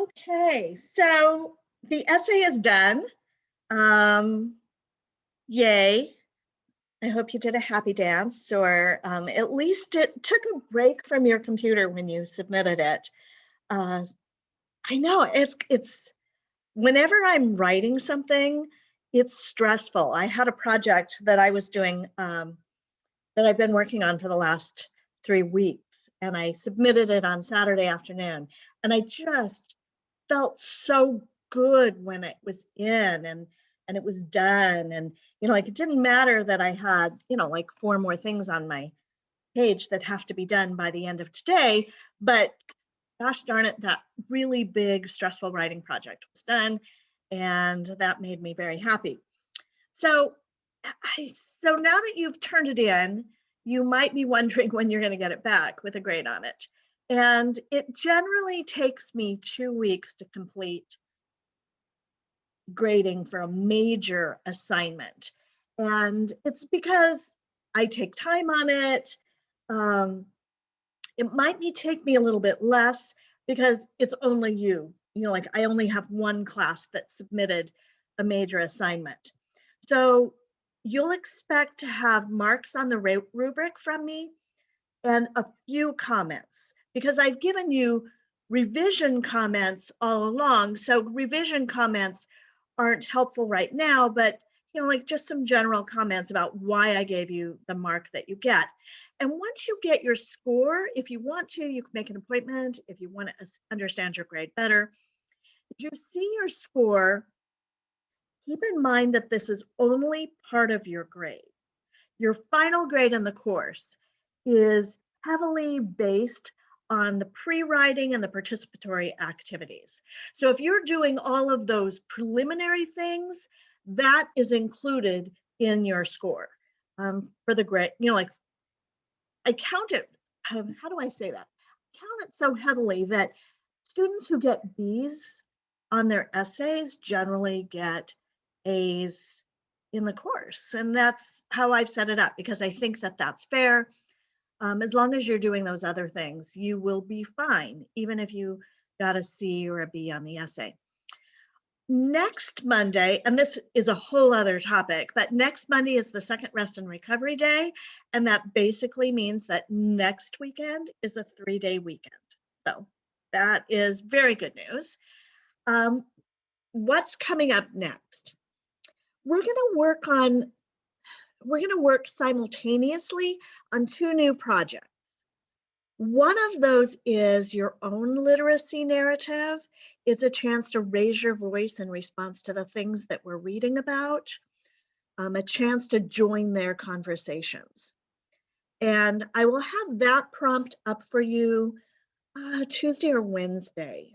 Okay, so the essay is done. Um, Yay. I hope you did a happy dance, or at least it took a break from your computer when you submitted it. Uh, I know it's whenever I'm writing something, it's stressful. I had a project that I was doing that I've been working on for the last 3 weeks, and I submitted it on Saturday afternoon, and I just felt so good when it was in and it was done. And like, it didn't matter that I had like 4 more things on my page that have to be done by the end of today, but gosh darn it, that really big stressful writing project was done, and that made me very happy. So so now that you've turned it in, you might be wondering when you're going to get it back with a grade on it. And it generally takes me 2 weeks to complete grading for a major assignment. And it's because I take time on it. Um, it might take me a little bit less because it's only like I only have one class that submitted a major assignment. So you'll expect to have marks on the rubric from me and a few comments, because I've given you revision comments all along. So revision comments aren't helpful right now, but like just some general comments about why I gave you the mark that you get. And once you get your score, if you want to, you can make an appointment if you want to understand your grade better. If you see your score, keep in mind that this is only part of your grade. Your final grade in the course is heavily based on the pre-writing and the participatory activities. So if you're doing all of those preliminary things, that is included in your score for the grade. Like, I count it, how do I say that? Count it so heavily that students who get B's on their essays generally get A's in the course. And that's how I've set it up, because I think that that's fair. As long as you're doing those other things, you will be fine, even if you got a C or a B on the essay. Next Monday, and this is a whole other topic, but next Monday is the second rest and recovery day. And that basically means that next weekend is a 3-day weekend. So that is very good news. What's coming up next? We're going to work simultaneously on 2 new projects. One of those is your own literacy narrative. It's a chance to raise your voice in response to the things that we're reading about, a chance to join their conversations. And I will have that prompt up for you Tuesday or Wednesday.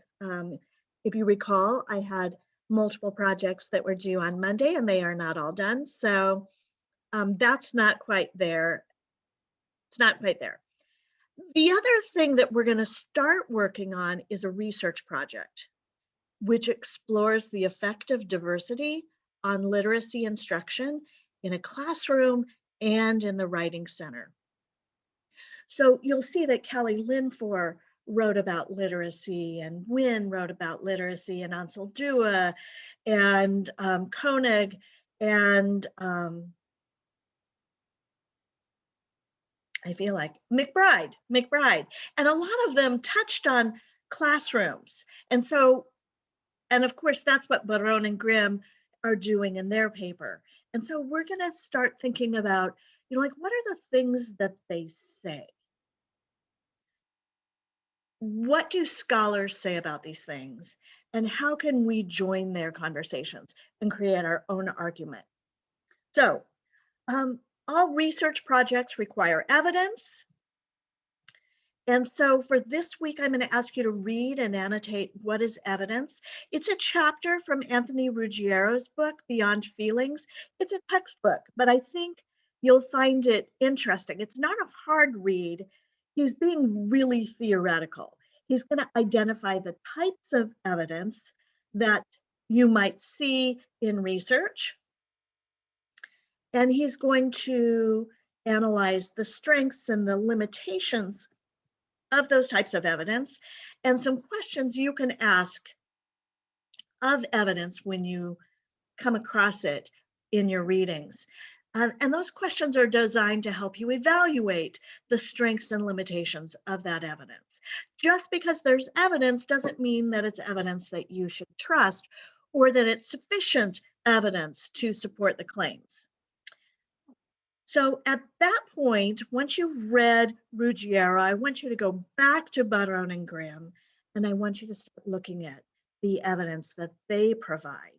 If you recall, I had multiple projects that were due on Monday, and they are not all done. So that's not quite there. It's not quite there. The other thing that we're going to start working on is a research project, which explores the effect of diversity on literacy instruction in a classroom and in the Writing Center. So you'll see that Kelly Linfor wrote about literacy, and Wynn wrote about literacy, and Ansel Dua, and Koenig, and I feel like McBride, and a lot of them touched on classrooms. And so, and of course, that's what Barone and Grimm are doing in their paper. And so we're going to start thinking about, like, what are the things that they say? What do scholars say about these things? And how can we join their conversations and create our own argument? So, all research projects require evidence. And so for this week, I'm going to ask you to read and annotate what is evidence. It's a chapter from Anthony Ruggiero's book, Beyond Feelings. It's a textbook, but I think you'll find it interesting. It's not a hard read. He's being really theoretical. He's going to identify the types of evidence that you might see in research. And he's going to analyze the strengths and the limitations of those types of evidence and some questions you can ask of evidence when you come across it in your readings. And those questions are designed to help you evaluate the strengths and limitations of that evidence. Just because there's evidence doesn't mean that it's evidence that you should trust or that it's sufficient evidence to support the claims. So at that point, once you've read Ruggiero, I want you to go back to Barone and Grimm, and I want you to start looking at the evidence that they provide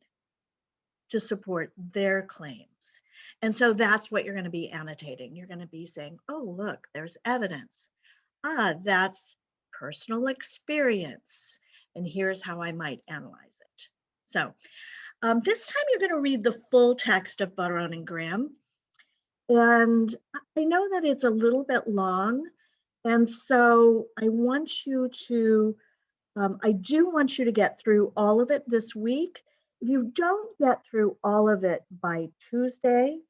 to support their claims. And so that's what you're going to be annotating. You're going to be saying, oh, look, there's evidence. That's personal experience. And here's how I might analyze it. So this time you're going to read the full text of Barone and Grimm. And I know that it's a little bit long. And so I want you to, I do want you to get through all of it this week. If you don't get through all of it by Tuesday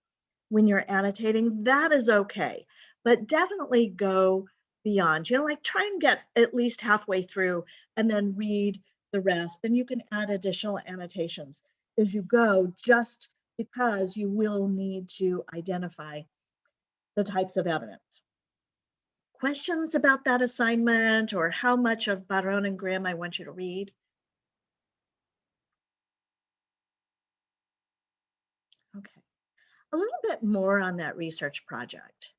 when you're annotating, that is okay. But definitely go beyond. Like try and get at least halfway through and then read the rest. And you can add additional annotations as you go, just because you will need to identify the types of evidence. Questions about that assignment or how much of Barone and Grimm I want you to read? Okay. A little bit more on that research project.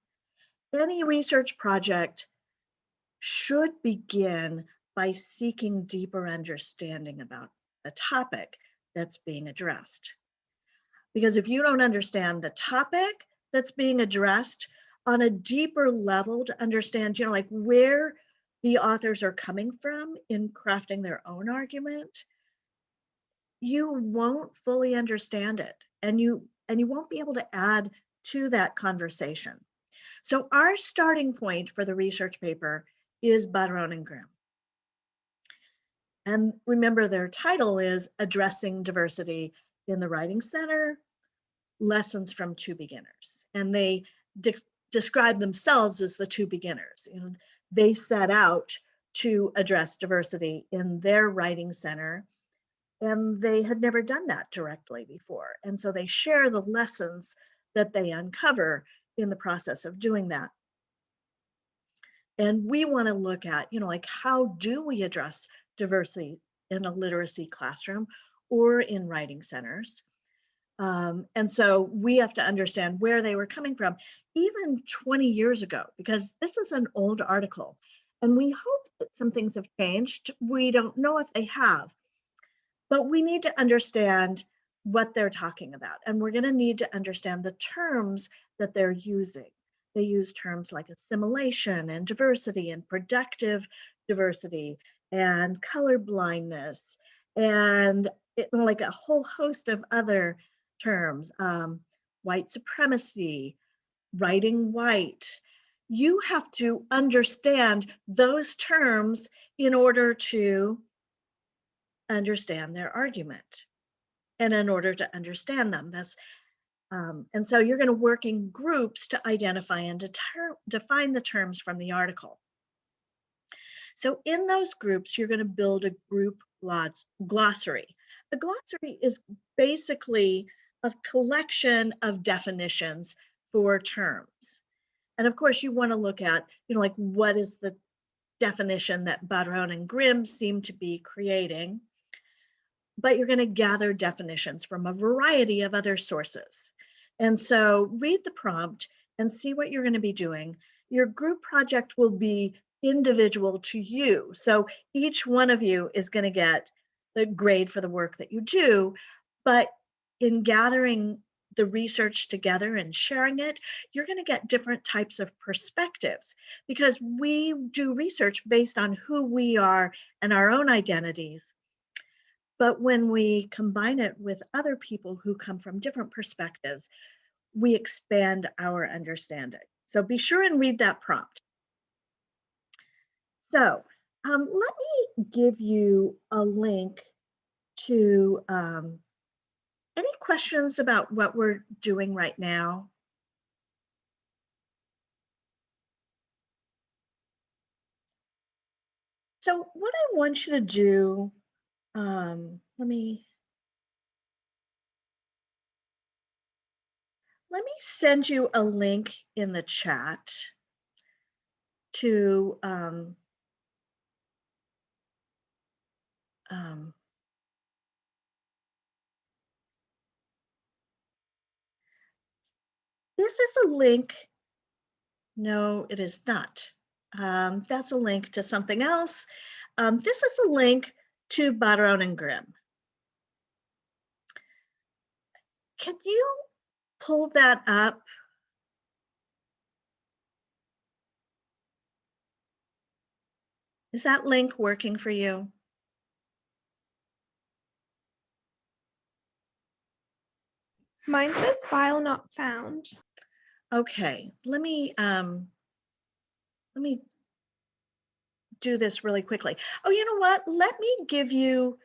Any research project should begin by seeking deeper understanding about the topic that's being addressed. Because if you don't understand the topic that's being addressed on a deeper level to understand, like where the authors are coming from in crafting their own argument, you won't fully understand it, and you won't be able to add to that conversation. So our starting point for the research paper is Barone and Grimm. And remember, their title is Addressing Diversity in the Writing Center, Lessons from Two Beginners. And they describe themselves as the two beginners. They set out to address diversity in their writing center, and they had never done that directly before. And so they share the lessons that they uncover in the process of doing that. And we want to look at, like how do we address diversity in a literacy classroom or in writing centers? And so we have to understand where they were coming from, even 20 years ago, because this is an old article. And we hope that some things have changed. We don't know if they have, but we need to understand what they're talking about. And we're going to need to understand the terms that they're using. They use terms like assimilation and diversity and productive diversity and color blindness and like a whole host of other terms, white supremacy, writing white. You have to understand those terms in order to understand their argument and in order to understand them. And so you're going to work in groups to identify and define the terms from the article. So in those groups, you're going to build a group glossary. The glossary is basically a collection of definitions for terms. And of course, you want to look at, like what is the definition that Barone and Grimm seem to be creating, but you're going to gather definitions from a variety of other sources. And so read the prompt and see what you're going to be doing. Your group project will be individual to you. So each one of you is going to get the grade for the work that you do, but in gathering the research together and sharing it, you're going to get different types of perspectives because we do research based on who we are and our own identities. But when we combine it with other people who come from different perspectives, we expand our understanding. So be sure and read that prompt. So let me give you a link to any questions about what we're doing right now? So what I want you to do, let me send you a link in the chat to um, this is a link. No, it is not. That's a link to something else. This is a link to Barone and Grimm. Can you pull that up? Is that link working for you? Mine says file not found. Okay, let me do this really quickly. Oh, you know what? Let me give you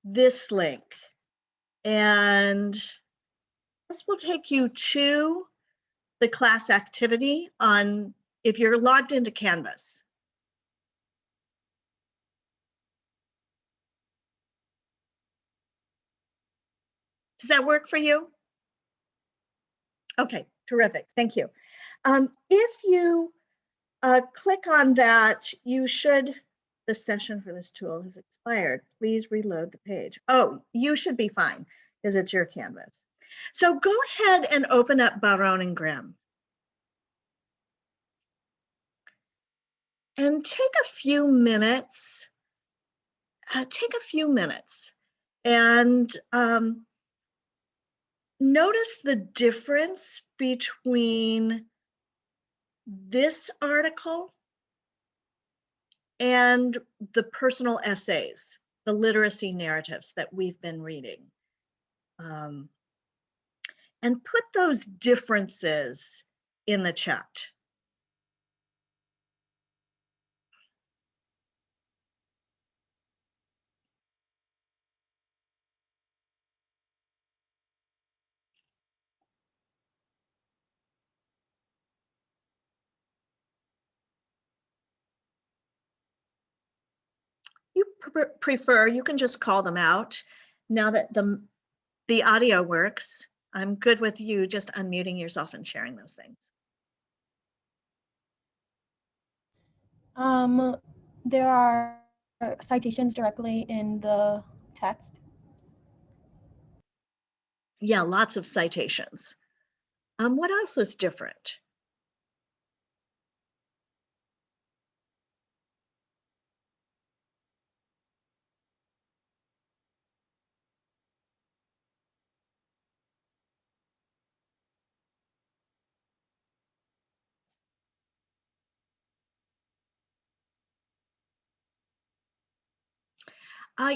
this link, and this will take you to the class activity on if you're logged into Canvas. Does that work for you? Okay, terrific. Thank you. If you click on that, you should, the session for this tool has expired. Please reload the page. Oh, you should be fine because it's your Canvas. So go ahead and open up Barone and Grimm. And take a few minutes, and notice the difference between this article and the personal essays, the literacy narratives that we've been reading. And put those differences in the chat. You prefer, you can just call them out. Now that the audio works, I'm good with you just unmuting yourself and sharing those things. There are citations directly in the text. Yeah, lots of citations. What else is different?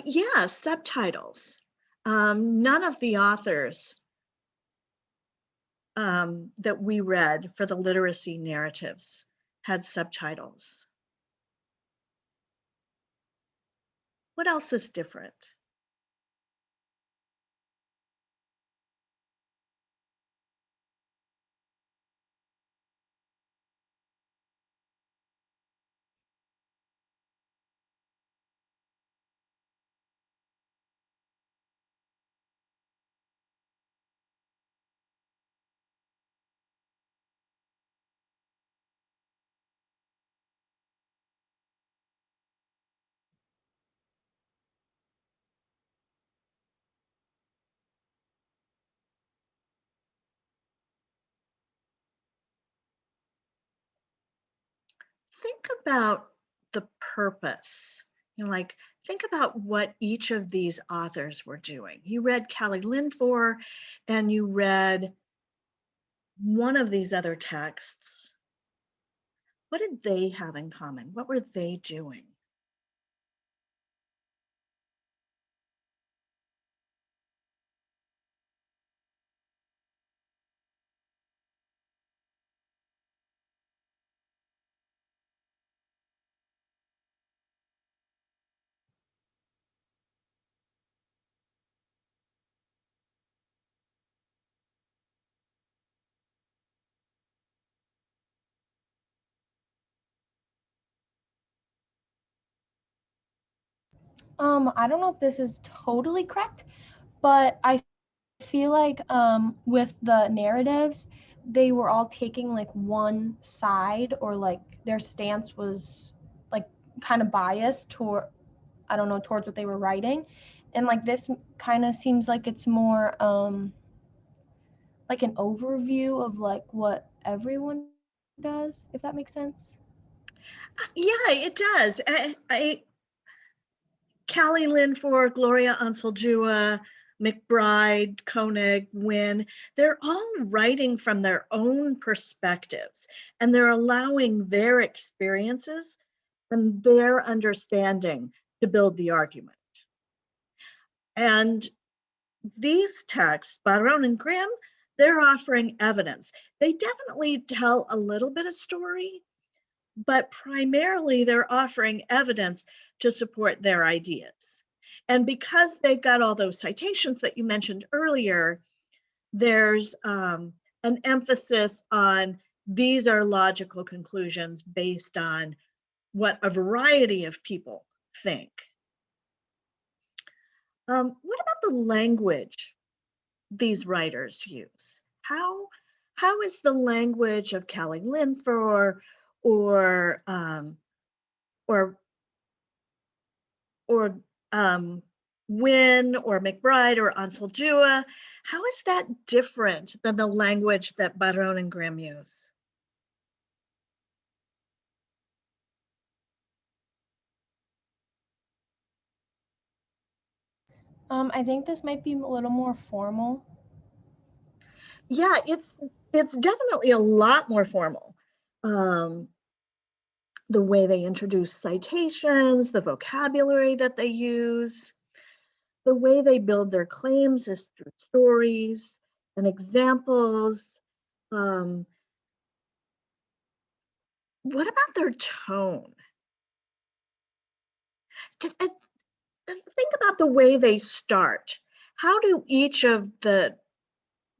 Yeah, subtitles. None of the authors that we read for the literacy narratives had subtitles. What else is different? Think about the purpose. Like think about what each of these authors were doing. You read Kelly Lindfor and you read one of these other texts. What did they have in common? What were they doing? I don't know if this is totally correct, but I feel like with the narratives, they were all taking like one side, or like their stance was like kind of biased toward, I don't know, towards what they were writing. And like this kind of seems like it's more like an overview of like what everyone does, if that makes sense. Yeah, it does. Callie Linford, Gloria Anseljua, McBride, Koenig, Wynne, they're all writing from their own perspectives, and they're allowing their experiences and their understanding to build the argument. And these texts, Barone and Grimm, they're offering evidence. They definitely tell a little bit of story, but primarily they're offering evidence to support their ideas. And because they've got all those citations that you mentioned earlier, there's an emphasis on these are logical conclusions based on what a variety of people think. What about the language these writers use? How is the language of Callie Linford or or or Wynne or McBride or Anseljua, how is that different than the language that Barone and Grimm use? I think this might be a little more formal. Yeah, it's definitely a lot more formal. Um, the way they introduce citations, the vocabulary that they use, the way they build their claims is through stories and examples. Um, what about their tone? Think about the way they start. How do each of the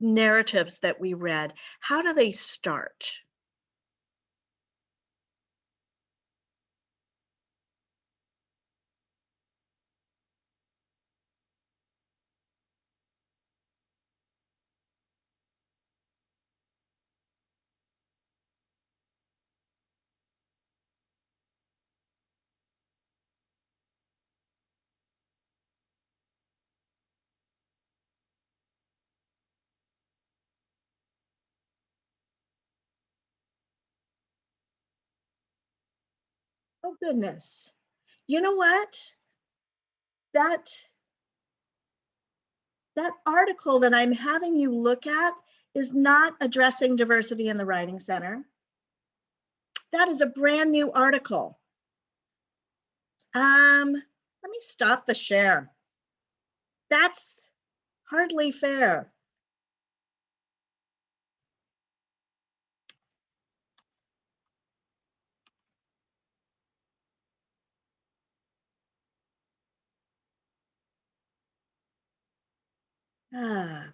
narratives that we read, how do they start? Oh goodness. You know what? That that article that I'm having you look at is not addressing diversity in the Writing Center. That is a brand new article. Let me stop the share. That's hardly fair. Ah,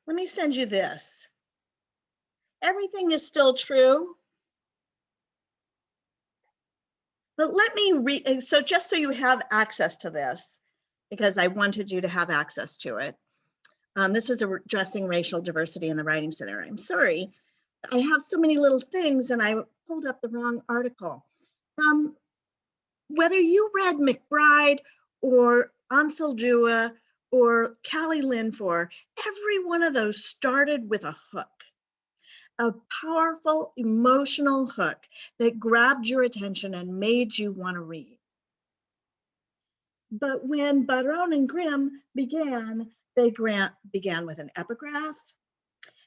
let me send you this. Everything is still true, but let me read. So just so you have access to this, because I wanted you to have access to it. This is addressing racial diversity in the Writing Center. I'm sorry, I have so many little things and I pulled up the wrong article. Whether you read McBride or Anseljua or Callie Linford, every one of those started with a hook, a powerful emotional hook that grabbed your attention and made you want to read. But when Barone and Grimm began, they began with an epigraph,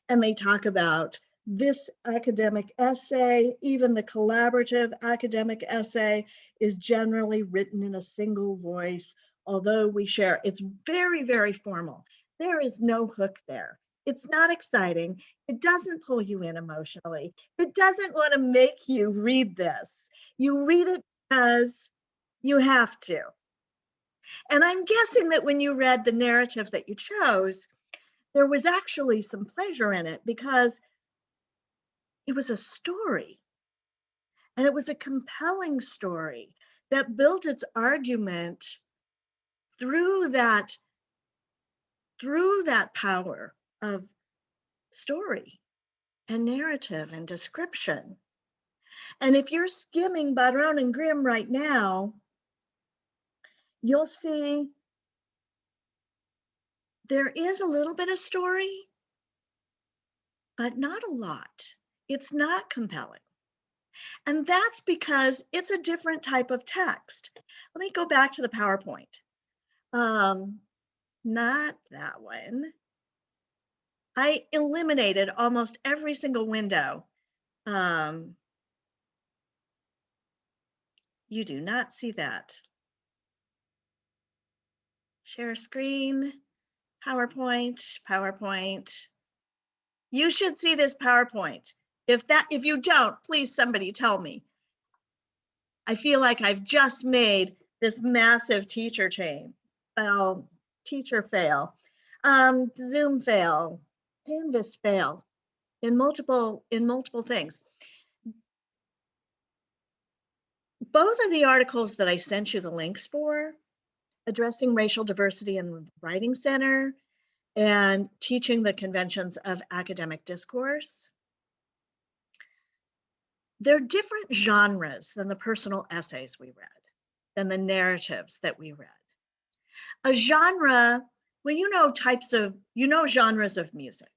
and they talk about this academic essay, even the collaborative academic essay, is generally written in a single voice, although we share. It's very, very formal. There is no hook there. It's not exciting. It doesn't pull you in emotionally. It doesn't want to make you read this. You read it because you have to. And I'm guessing that when you read the narrative that you chose, there was actually some pleasure in it because it was a story, and it was a compelling story that built its argument through that power of story and narrative and description. And if you're skimming Barón and Grimm right now, you'll see there is a little bit of story, but not a lot. It's not compelling. And that's because it's a different type of text. Let me go back to the PowerPoint. Not that one. I eliminated almost every single window. You do not see that. Share screen, PowerPoint, PowerPoint. You should see this PowerPoint. If you don't, please somebody tell me. I feel like I've just made this massive teacher fail, Zoom fail, Canvas fail in multiple things. Both of the articles that I sent you the links for, Addressing Racial Diversity in the Writing Center and Teaching the Conventions of Academic Discourse, they're different genres than the personal essays we read, than the narratives that we read. A genre, well, you know genres of music,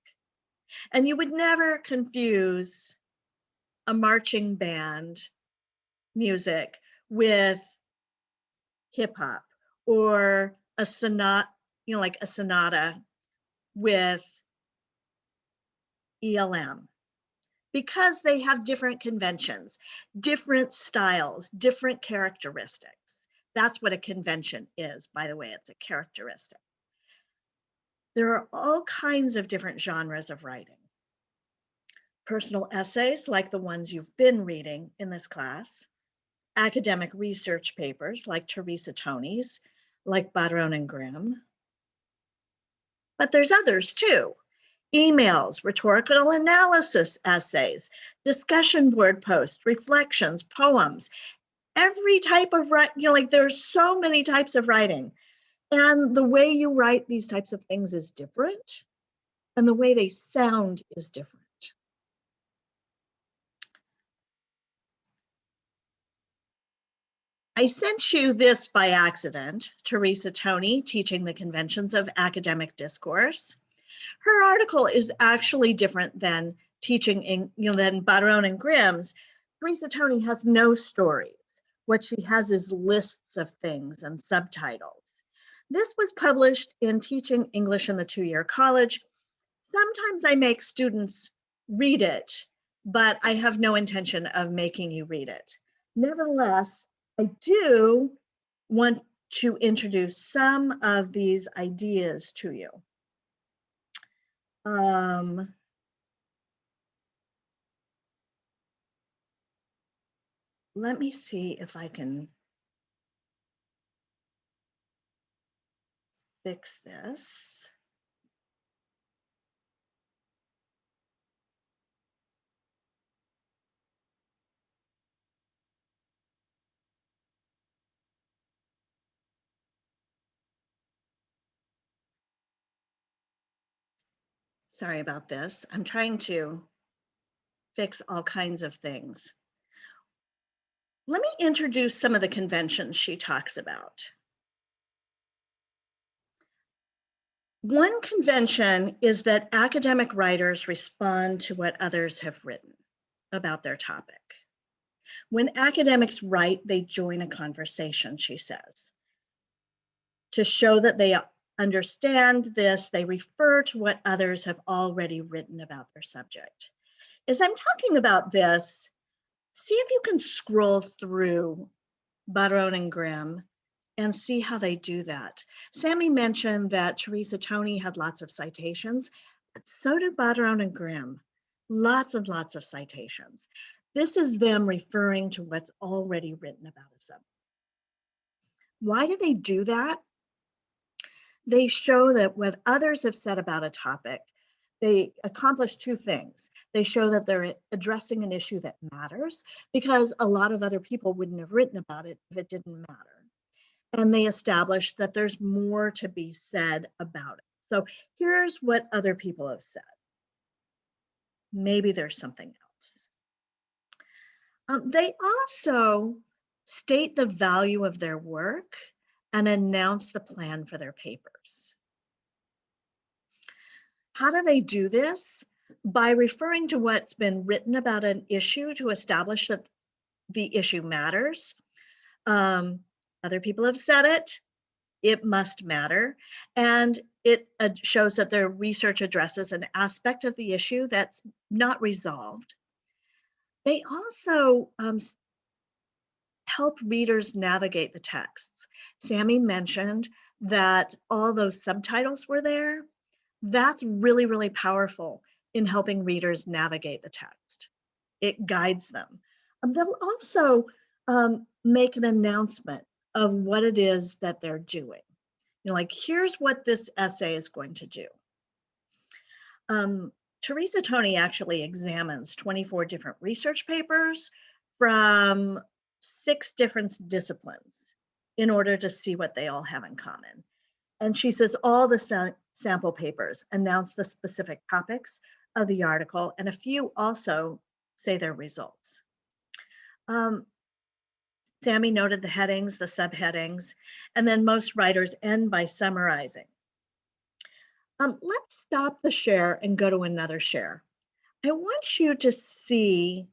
and you would never confuse a marching band music with hip hop, or a sonata, like a sonata with ELM, because they have different conventions, different styles, different characteristics. That's what a convention is, by the way, it's a characteristic. There are all kinds of different genres of writing. Personal essays, like the ones you've been reading in this class, academic research papers, like Teresa Toni's, like Barón and Grimm. But there's others too. Emails, rhetorical analysis essays, discussion board posts, reflections, poems, every type of writing, like there's so many types of writing. And the way you write these types of things is different, and the way they sound is different. I sent you this by accident, Teresa Toni, Teaching the Conventions of Academic Discourse. Her article is actually different than than Barón and Grimm's. Teresa Toni has no stories. What she has is lists of things and subtitles. This was published in Teaching English in the Two-Year College. Sometimes I make students read it, but I have no intention of making you read it. Nevertheless, I do want to introduce some of these ideas to you. Let me see if I can fix this. Sorry about this. I'm trying to fix all kinds of things. Let me introduce some of the conventions she talks about. One convention is that academic writers respond to what others have written about their topic. When academics write, they join a conversation, she says. To show that they understand this, they refer to what others have already written about their subject. As I'm talking about this, see if you can scroll through Barón and Grimm and see how they do that. Sammy mentioned that Teresa Toni had lots of citations, but so did Barón and Grimm. Lots and lots of citations. This is them referring to what's already written about a subject. Why do they do that? They show that what others have said about a topic, they accomplish two things. They show that they're addressing an issue that matters, because a lot of other people wouldn't have written about it if it didn't matter. And they establish that there's more to be said about it. So here's what other people have said. Maybe there's something else. They also state the value of their work and announce the plan for their papers. How do they do this? By referring to what's been written about an issue to establish that the issue matters. Other people have said it must matter. And it shows that their research addresses an aspect of the issue that's not resolved. They also help readers navigate the texts. Sammy mentioned that all those subtitles were there. That's really, really powerful in helping readers navigate the text. It guides them. They'll also make an announcement of what it is that they're doing. Like, here's what this essay is going to do. Teresa Tony actually examines 24 different research papers from 6 different disciplines in order to see what they all have in common. And she says all the sample papers announce the specific topics of the article, and a few also say their results. Sammy noted the headings, the subheadings, and then most writers end by summarizing. Let's stop the share and go to another share. I want you to see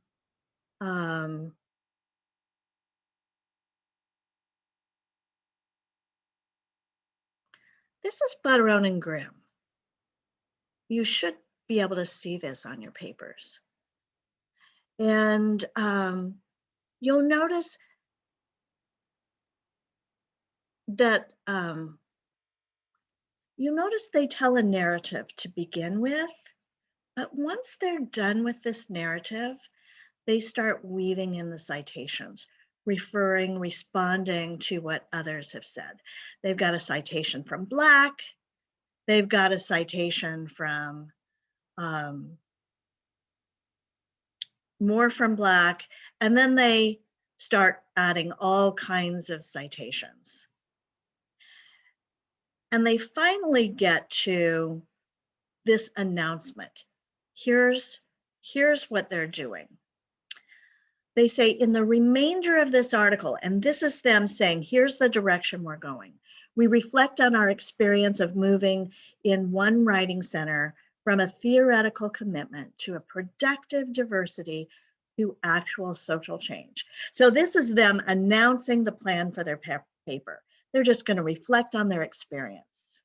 this is Butterone and Grimm. You should be able to see this on your papers. And you'll notice that they tell a narrative to begin with, but once they're done with this narrative, they start weaving in the citations, responding to what others have said. They've got a citation from Black, they've got a citation from more from Black, and then they start adding all kinds of citations. And they finally get to this announcement. Here's what they're doing. They say in the remainder of this article, and this is them saying, here's the direction we're going. We reflect on our experience of moving in one writing center from a theoretical commitment to a productive diversity to actual social change. So this is them announcing the plan for their paper. They're just going to reflect on their experience.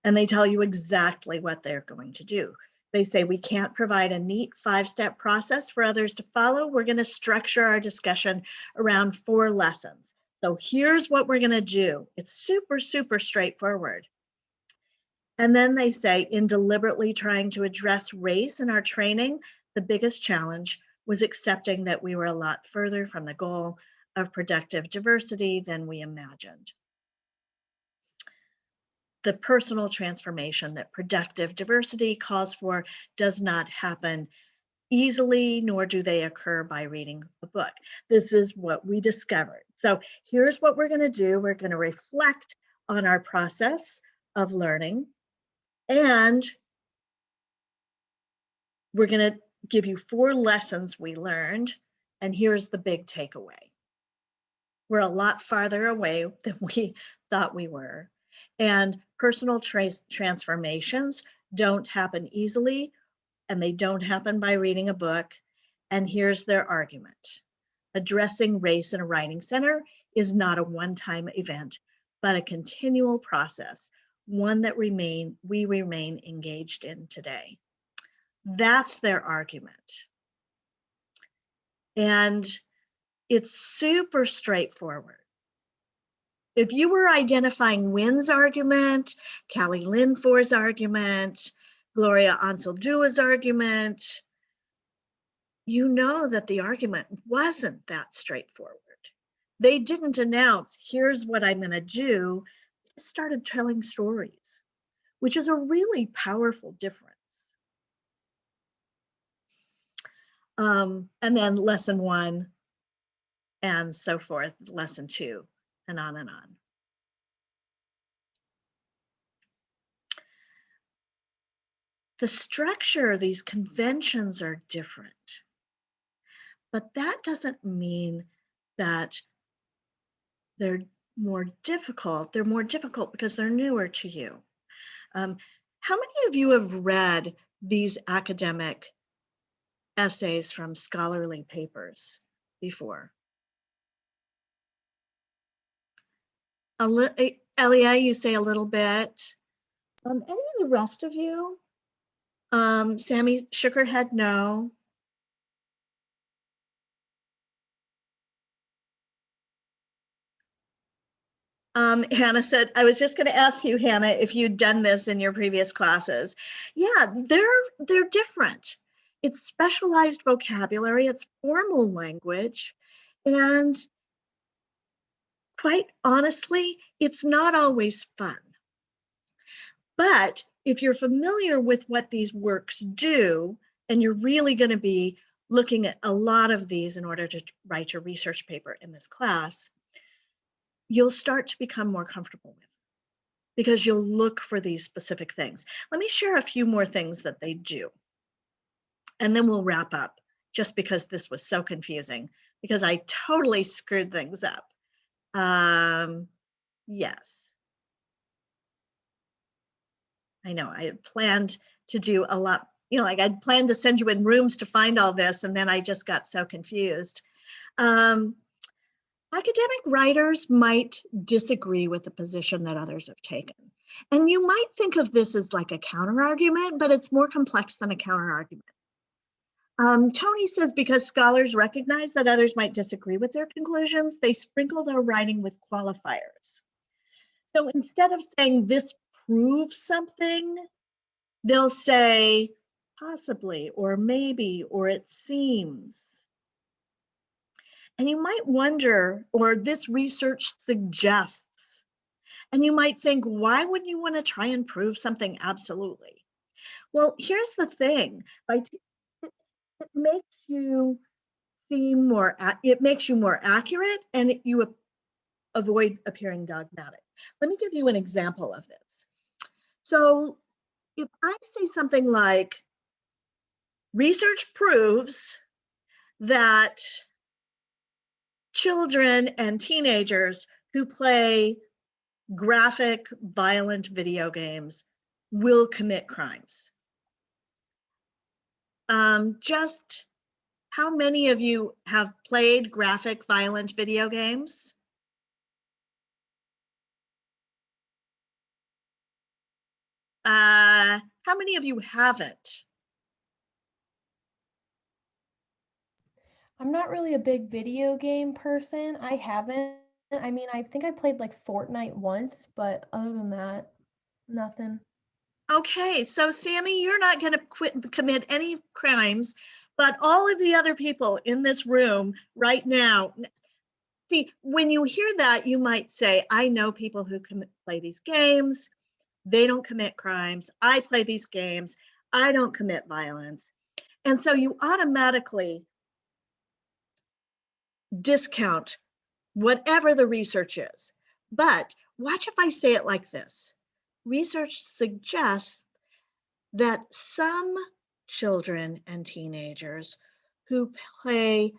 And they tell you exactly what they're going to do. They say, we can't provide a neat 5-step process for others to follow. We're going to structure our discussion around 4 lessons. So here's what we're going to do. It's super, super straightforward. And then they say, in deliberately trying to address race in our training, the biggest challenge was accepting that we were a lot further from the goal of productive diversity than we imagined. The personal transformation that productive diversity calls for does not happen easily, nor do they occur by reading a book. This is what we discovered. So here's what we're going to do. We're going to reflect on our process of learning, and we're going to give you 4 lessons we learned, and here's the big takeaway. We're a lot farther away than we thought we were. And personal transformations don't happen easily, and they don't happen by reading a book. And here's their argument. Addressing race in a writing center is not a one-time event, but a continual process, one that we remain engaged in today. That's their argument. And it's super straightforward. If you were identifying Wynn's argument, Callie Linford's argument, Gloria Anzaldua's argument, you know that the argument wasn't that straightforward. They didn't announce, here's what I'm going to do. started telling stories, which is a really powerful difference. And then lesson 1 and so forth, lesson 2, and on and on. The structure, these conventions are different, but that doesn't mean that they're more difficult. They're more difficult because they're newer to you. How many of you have read these academic essays from scholarly papers before? Elia, you say a little bit. Any of the rest of you? Sammy shook her head no. Hannah said, I was just going to ask you, Hannah, if you'd done this in your previous classes. Yeah, they're different. It's specialized vocabulary, it's formal language, and quite honestly, it's not always fun. But if you're familiar with what these works do, and you're really going to be looking at a lot of these in order to write your research paper in this class, you'll start to become more comfortable with, because you'll look for these specific things. Let me share a few more things that they do, and then we'll wrap up, just because this was so confusing, because I totally screwed things up. Yes. I know, I had planned to do a lot, like I'd planned to send you in rooms to find all this, and then I just got so confused. Academic writers might disagree with the position that others have taken. And you might think of this as like a counter-argument, but it's more complex than a counter-argument. Tony says, because scholars recognize that others might disagree with their conclusions, they sprinkle their writing with qualifiers. So instead of saying this proves something, they'll say possibly, or maybe, or it seems. And you might wonder, or this research suggests, and you might think, why would you want to try and prove something absolutely? Well, here's the thing, it makes you seem more, it makes you more accurate, and you avoid appearing dogmatic. Let me give you an example of this. So if I say something like, research proves that children and teenagers who play graphic, violent video games will commit crimes. Just how many of you have played graphic, violent video games? How many of you haven't? I'm not really a big video game person. I haven't. I mean, I think I played like Fortnite once, but other than that, nothing. Okay, so Sammy, you're not going to commit any crimes, but all of the other people in this room right now, see, when you hear that, you might say, I know people who play these games. They don't commit crimes. I play these games. I don't commit violence. And so you automatically discount whatever the research is. But watch if I say it like this. Research suggests that some children and teenagers who play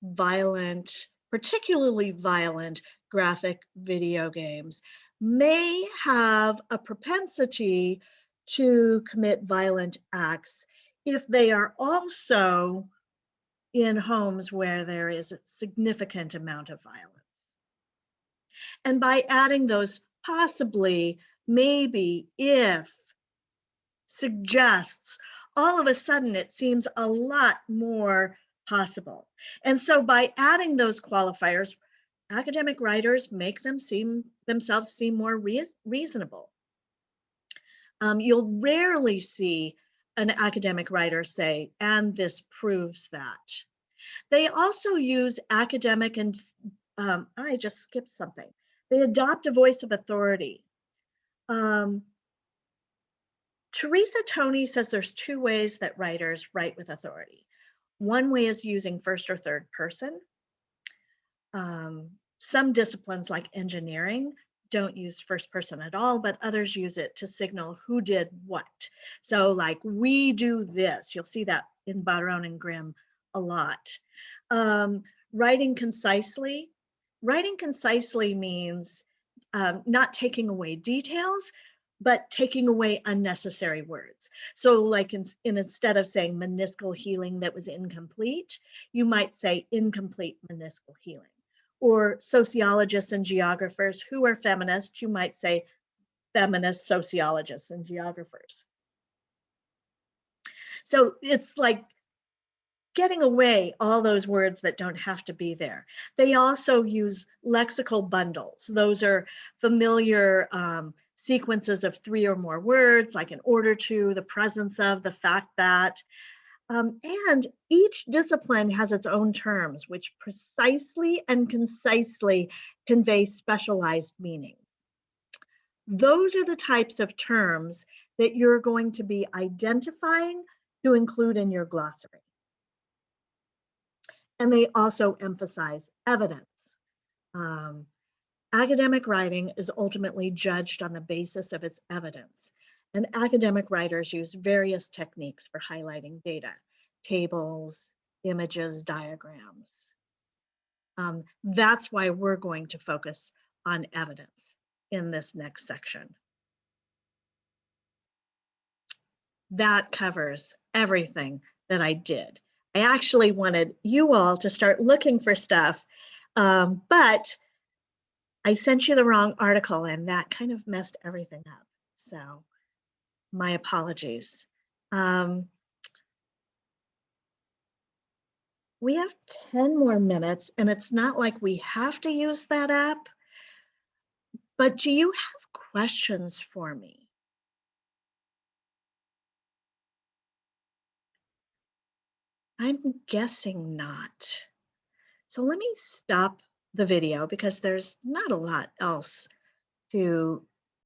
violent, particularly violent graphic video games may have a propensity to commit violent acts if they are also in homes where there is a significant amount of violence. And by adding those possibly, maybe, if, suggests, all of a sudden it seems a lot more possible. And so by adding those qualifiers, academic writers make themselves seem more reasonable. You'll rarely see an academic writer say, and this proves that. They also use academic and, I just skipped something. They adopt a voice of authority. Teresa Tony says there's two ways that writers write with authority. One way is using first or third person. Some disciplines like engineering don't use first person at all, but others use it to signal who did what. So like, we do this. You'll see that in Barone and Grimm a lot. Writing concisely. Writing concisely means not taking away details, but taking away unnecessary words. So like instead of saying meniscal healing that was incomplete, you might say incomplete meniscal healing. Or sociologists and geographers who are feminists, you might say feminist sociologists and geographers. So it's like getting away all those words that don't have to be there. They also use lexical bundles. Those are familiar sequences of 3 or more words, like in order to, the presence of, the fact that. And each discipline has its own terms, which precisely and concisely convey specialized meanings. Those are the types of terms that you're going to be identifying to include in your glossary. And they also emphasize evidence. Academic writing is ultimately judged on the basis of its evidence. And academic writers use various techniques for highlighting data, tables, images, diagrams. That's why we're going to focus on evidence in this next section. That covers everything that I did. I actually wanted you all to start looking for stuff, but I sent you the wrong article and that kind of messed everything up. So my apologies. We have 10 more minutes and it's not like we have to use that app, but do you have questions for me? I'm guessing not. So let me stop the video because there's not a lot else to